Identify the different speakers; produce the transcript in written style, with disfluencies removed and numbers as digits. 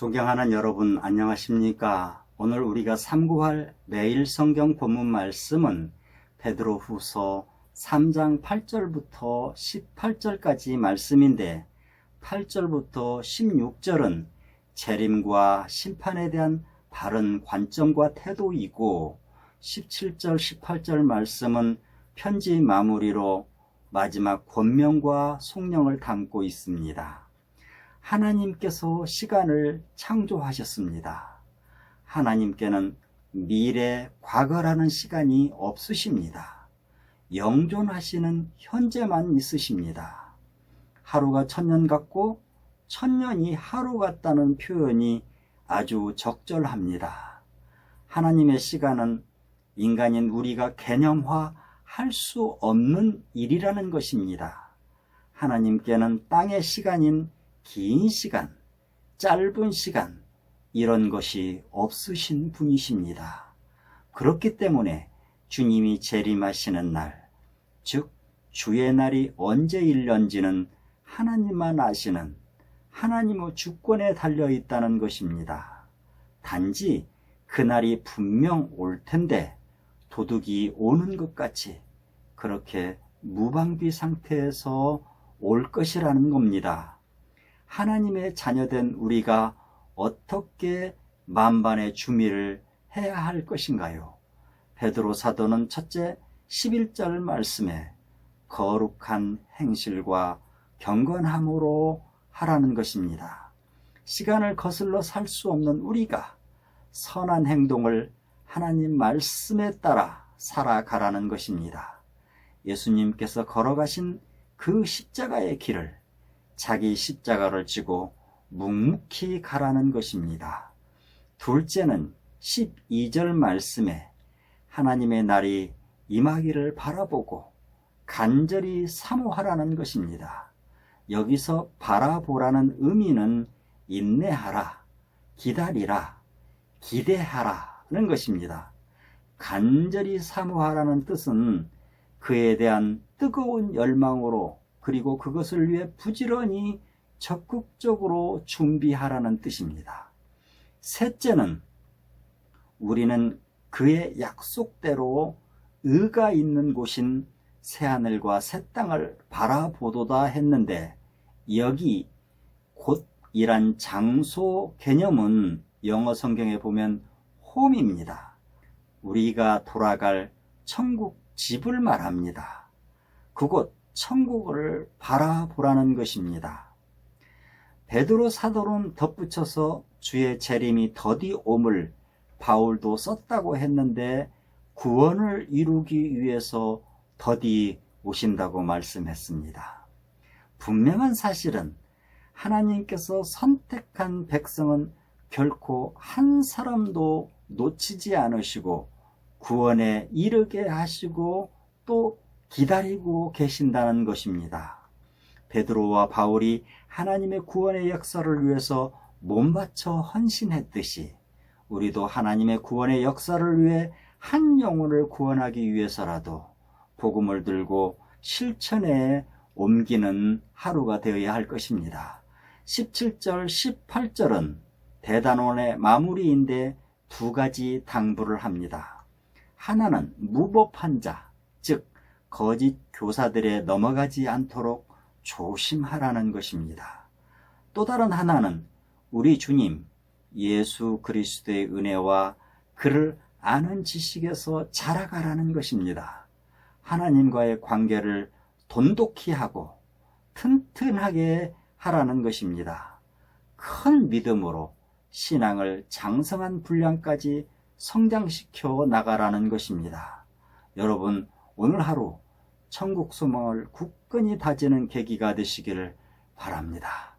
Speaker 1: 존경하는 여러분 안녕하십니까? 오늘 우리가 삼구할 매일 성경 본문 말씀은 베드로후서 3장 8절부터 18절까지 말씀인데 8절부터 16절은 재림과 심판에 대한 바른 관점과 태도이고 17절 18절 말씀은 편지 마무리로 마지막 권면과 속령을 담고 있습니다. 하나님께서 시간을 창조하셨습니다. 하나님께는 미래, 과거라는 시간이 없으십니다. 영존하시는 현재만 있으십니다. 하루가 천년 같고 천년이 하루 같다는 표현이 아주 적절합니다. 하나님의 시간은 인간인 우리가 개념화할 수 없는 일이라는 것입니다. 하나님께는 땅의 시간인 긴 시간, 짧은 시간 이런 것이 없으신 분이십니다. 그렇기 때문에 주님이 재림하시는 날, 즉 주의 날이 언제일는지는 하나님만 아시는 하나님의 주권에 달려있다는 것입니다. 단지 그날이 분명 올 텐데 도둑이 오는 것 같이 그렇게 무방비 상태에서 올 것이라는 겁니다. 하나님의 자녀된 우리가 어떻게 만반의 주미를 해야 할 것인가요? 베드로 사도는 첫째 11절 말씀에 거룩한 행실과 경건함으로 하라는 것입니다. 시간을 거슬러 살 수 없는 우리가 선한 행동을 하나님 말씀에 따라 살아가라는 것입니다. 예수님께서 걸어가신 그 십자가의 길을 자기 십자가를 지고 묵묵히 가라는 것입니다. 둘째는 12절 말씀에 하나님의 날이 임하기를 바라보고 간절히 사모하라는 것입니다. 여기서 바라보라는 의미는 인내하라, 기다리라, 기대하라는 것입니다. 간절히 사모하라는 뜻은 그에 대한 뜨거운 열망으로 그리고 그것을 위해 부지런히 적극적으로 준비하라는 뜻입니다. 셋째는 우리는 그의 약속대로 의가 있는 곳인 새하늘과 새 땅을 바라보도다 했는데 여기 곳이란 장소 개념은 영어 성경에 보면 홈입니다. 우리가 돌아갈 천국 집을 말합니다. 그곳 천국을 바라보라는 것입니다. 베드로 사도는 덧붙여서 주의 재림이 더디 옴을 바울도 썼다고 했는데 구원을 이루기 위해서 더디 오신다고 말씀했습니다. 분명한 사실은 하나님께서 선택한 백성은 결코 한 사람도 놓치지 않으시고 구원에 이르게 하시고 또 기다리고 계신다는 것입니다. 베드로와 바울이 하나님의 구원의 역사를 위해서 몸바쳐 헌신했듯이 우리도 하나님의 구원의 역사를 위해 한 영혼을 구원하기 위해서라도 복음을 들고 실천에 옮기는 하루가 되어야 할 것입니다. 17절, 18절은 대단원의 마무리인데 두 가지 당부를 합니다. 하나는 무법한 자, 즉 거짓 교사들에 넘어가지 않도록 조심하라는 것입니다. 또 다른 하나는 우리 주님 예수 그리스도의 은혜와 그를 아는 지식에서 자라가라는 것입니다. 하나님과의 관계를 돈독히 하고 튼튼하게 하라는 것입니다. 큰 믿음으로 신앙을 장성한 분량까지 성장시켜 나가라는 것입니다. 여러분, 오늘 하루 천국 소망을 굳건히 다지는 계기가 되시기를 바랍니다.